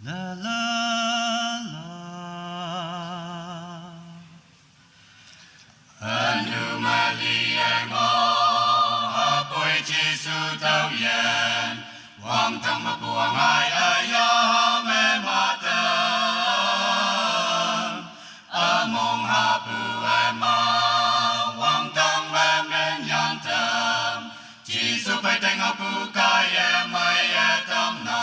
La la la. Anomalia ngo apoy Giêsu tao yen, wang tang mabuang ay ayam ematem, among hapu ema, wang tang men yantem, Giêsu phải teng apu kaya mai etam na.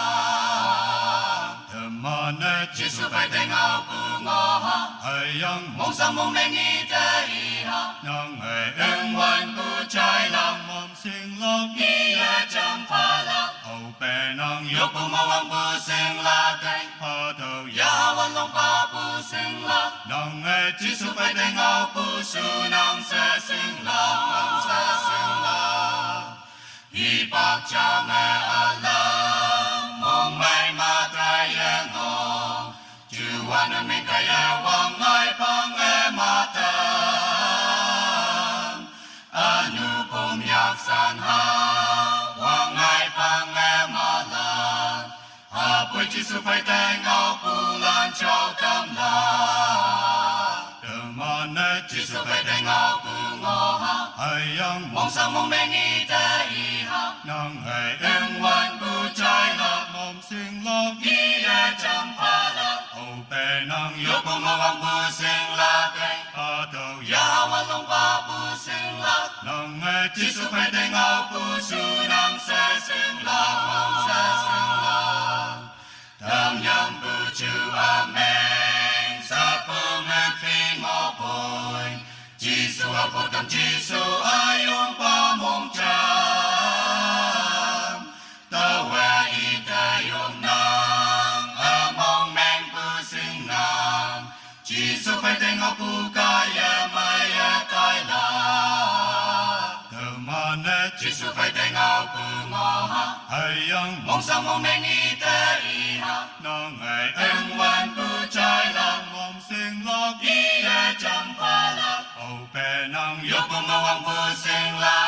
Giêsu phải teng apu ngoha, Ayang mong sang mong mengi te iha. nang ay Ưng hoan bu trái lòng mom sing lok Ia chăm pha lạc hậu bè nang Yok yok bu ma wang bu sinh la cây pa thâu Ya wan long pa bu sinh la nang ay Chỉ su phải tay ngao bu su nang sẽ sinh la Nang sẽ sinh la Hi bạc cha mẹ a la Mong mai ma trai ye ngô Chú wan a mình kai ye wang ai pang e ma ta Anu pom yak san ha Wang ai pang e ma lan Ha pui chi su phải tay ngao pu lan chao cam la man ay Chi su phải tay ngao pu ngô ha ayang Mong sang mong mengi te i ha nang ay Ưng hoan bu trái la mom sing lok Ia chăm pha la hậu bè nang Yok yok bu ma wang bu sinh la cây pa thâu Ya wan long pa bu sinh la nang ay Chỉ su phải tay ngao pu su nang sẽ sinh la Nang sẽ sinh la Tam nhang bu chu amen Sa pu men phi ngô bồi Chỉ su a phô tam chỉ su ai yong pa mong cham Ta we y ta yong nang A mong men pu sinh nang Chỉ su phải tay ngao pu ka ye mai ye kai la man ay Chỉ su phải tay ngao pu ngô ha ayang Mong sang mong men y te i ha nang ay Ưng hoan pu trái lòng mom sing lok Ia chăm pha lạc hậu bè nang Yok bu ma wang bu sinh la